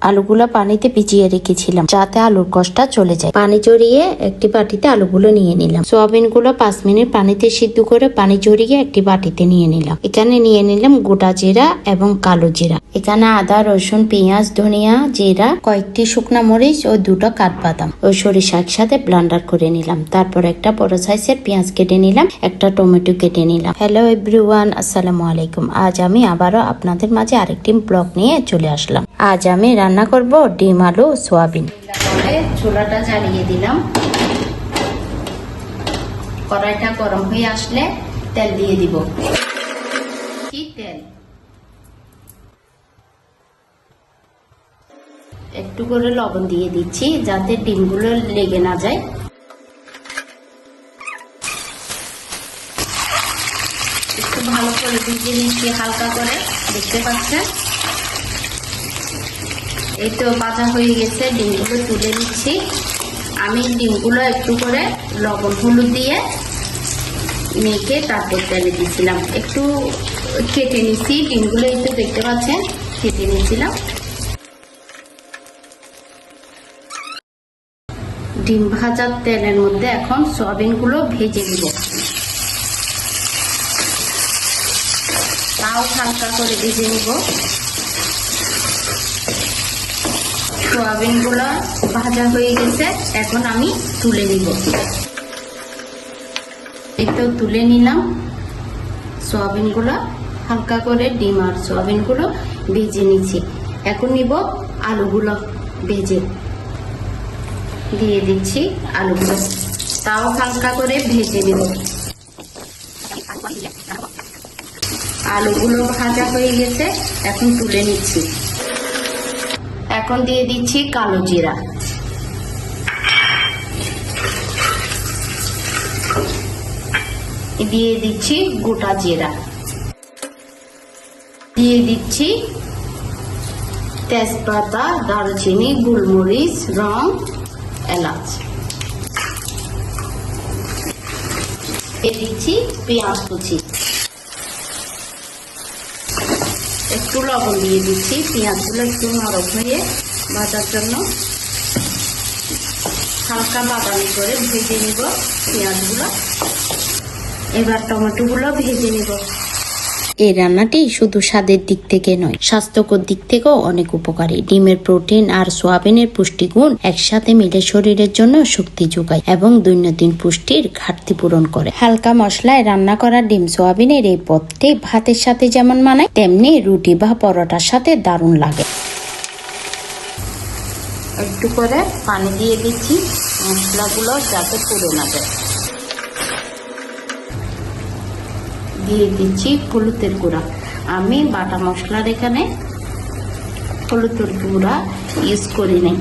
আলুগুলো পানিতে ভিজিয়ে রেখেছিলাম যাতে আলুর কষটা চলে যায়। পানি ঝরিয়ে একটি বাটিতে আলুগুলো নিয়ে নিলাম। সোয়াবিন গুলো 5 মিনিট পানিতে সিদ্ধ করে পানি ঝরিয়ে একটি বাটিতে নিয়ে নিলাম। এখানে নিয়ে নিলাম গোটা জিরা এবং কালো জিরা। এখানে আদা, রসুন, পেঁয়াজ, ধনিয়া, জিরা, কয়েকটি শুকনা মরিচ ও 2টা কাঠবাদাম ও সরিষা একসাথে ব্লেন্ডার করে নিলাম। তারপর একটা বড় সাইজের পেঁয়াজ কেটে নিলাম, একটা টমেটো কেটে নিলাম। হ্যালো এভরিওয়ান, আসসালামু আলাইকুম। আজ আমি আবারও আপনাদের মাঝে আরেকটি ব্লগ নিয়ে চলে আসলাম। আজ আমি রান্না করব ডিম আলু সোয়াবিন। চুলাটা জ্বালিয়ে দিলাম। কড়াইটা গরম হয়ে আসলে তেল দিয়ে দিব। তেল একটু করে লবণ দিয়ে দিচ্ছি যাতে ডিমগুলো লেগে না যায়। একটু ভালো করে ভিজিয়ে নিচ্ছি হালকা করে, দেখতে পাচ্ছেন। এই তো ভাজা হয়ে গেছে, ডিমগুলো তুলে নিচ্ছি। আমি ডিমগুলো একটু করে লবণ হলুদ দিয়ে মেখে তারপর তেলে দিয়েছিলাম। একটু কেটে নিচ্ছি ডিমগুলো, এই তো দেখতে পাচ্ছেন কেটে নিয়েছিলাম। ডিম ভাজার তেলের মধ্যে এখন সয়াবিন গুলো ভেজে দিব। তাও হালকা করে ভেজে নিব। সয়াবিন গুলো ভাজা হয়ে গেছে, এখন আমি তুলে নিব। এই তো তুলে নিলাম সয়াবিন গুলো। হালকা করে ডিম আর সয়াবিন গুলো ভেজে নিচ্ছি। এখন নিব আলুগুলো ভেজে দিয়ে দিচ্ছি। আলুগুলো তাও হালকা করে ভেজে নিব। আলুগুলো ভাজা হয়ে গেছে, এখন তুলে নিচ্ছি। এখন দিয়ে দিচ্ছি কালো জিরা, দিয়ে দিচ্ছি গোটা জিরা, দিয়ে দিচ্ছি তেজপাতা, দারুচিনি, গোলমরিচ, লং, এলাচ, দিয়ে দিচ্ছি পেঁয়াজ কুচি। একটু লবণ দিয়ে দিচ্ছি পেঁয়াজগুলো একটু নরম হয়ে ভাজার জন্য। হালকা বাদামি করে ভেজে নিব পেঁয়াজগুলো। এবার টমেটোগুলো ভেজে নিব। এই রান্নাটি শুধু স্বাদের দিক থেকে নয়, স্বাস্থ্যকর দিক থেকেও অনেক উপকারী। ডিমের প্রোটিন আর সোয়াবিনের পুষ্টিগুণ একসাথে মিলে শরীরের জন্য শক্তি যোগায় এবং দৈনন্দিন পুষ্টির ঘাটতি পূরণ করে। হালকা মশলায় রান্না করা ডিম সোয়াবিনের এই পদটি ভাতের সাথে যেমন মানায়, তেমনি রুটি বা পরোটার সাথে দারুণ লাগে। একটু করে পানি দিয়ে দিচ্ছি মশলাগুলো যাতে পুড়ে না যায়। দিয়ে দিচ্ছি হলুদের গুঁড়া। আমি বাটা মশলার এখানে হলুদের গুঁড়া ইউজ করি নাই।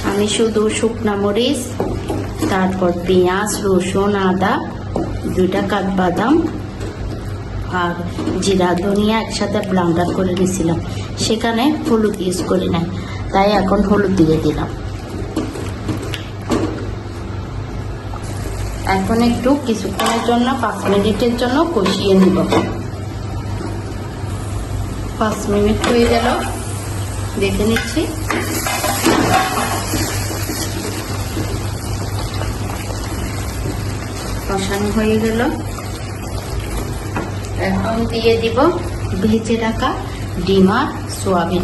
আমি শুধু শুকনা মরিচ, তারপর পেঁয়াজ, রসুন, আদা, 2টা কাঠবাদাম আর জিরা, ধনিয়া একসাথে ব্লেন্ডার করে নিয়েছিলাম। সেখানে হলুদ ইউজ করি নাই, তাই এখন হলুদ দিয়ে দিলাম। এখন একটু কিছুক্ষণের জন্য 5 মিনিটের জন্য কষিয়ে নিব। 5 মিনিট হয়ে গেল, দেখে নিচ্ছি। কষানো হয়ে গেল, এখন দিয়ে দিব ভেজে রাখা ডিম আর সোয়াবিন।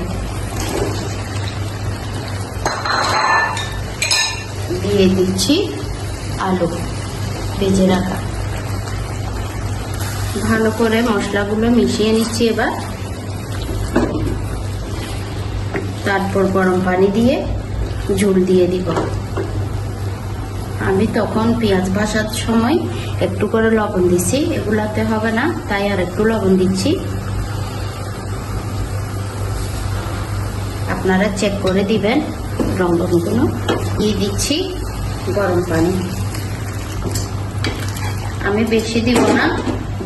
দিয়ে দিচ্ছি আলু ভেজে রাখা। ভালো করে মশলাগুলো মিশিয়ে নিচ্ছি এবার। তারপর গরম পানি দিয়ে ঝোল দিয়ে দিব। আমি তখন পেঁয়াজ ভাজার সময় একটু করে লবণ দিচ্ছি, এগুলাতে হবে না তাই আর একটু লবণ দিচ্ছি। আপনারা চেক করে দিবেন লবণগুলো। দিয়ে দিচ্ছি গরম পানি। আমি বেশি দিব না,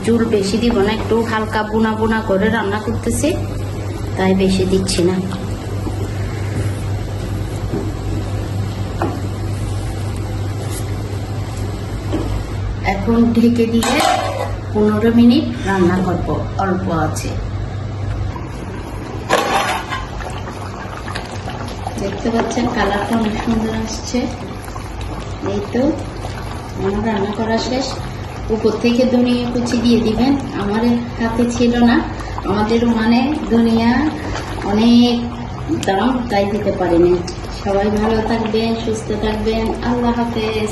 ঝোল বেশি দিব না, একটু হালকা বুনা বুনা করে রান্না করতেছি, তাই বেশি দিচ্ছি না। এখন ঢেকে দিয়ে 15 মিনিট রান্না করব, অল্প আছে। দেখতে পাচ্ছেন কালারটা অনেক সুন্দর আসছে। এই তো আমার রান্না করা শেষ। উপর থেকে ধনিয়া কুচি দিয়ে দিবেন। আমার হাতে ছিল না, আমাদের মানে ধনিয়া অনেক দাম, তাই দিতে পারিনি। সবাই ভালো থাকবেন, সুস্থ থাকবেন। আল্লাহ হাফেজ।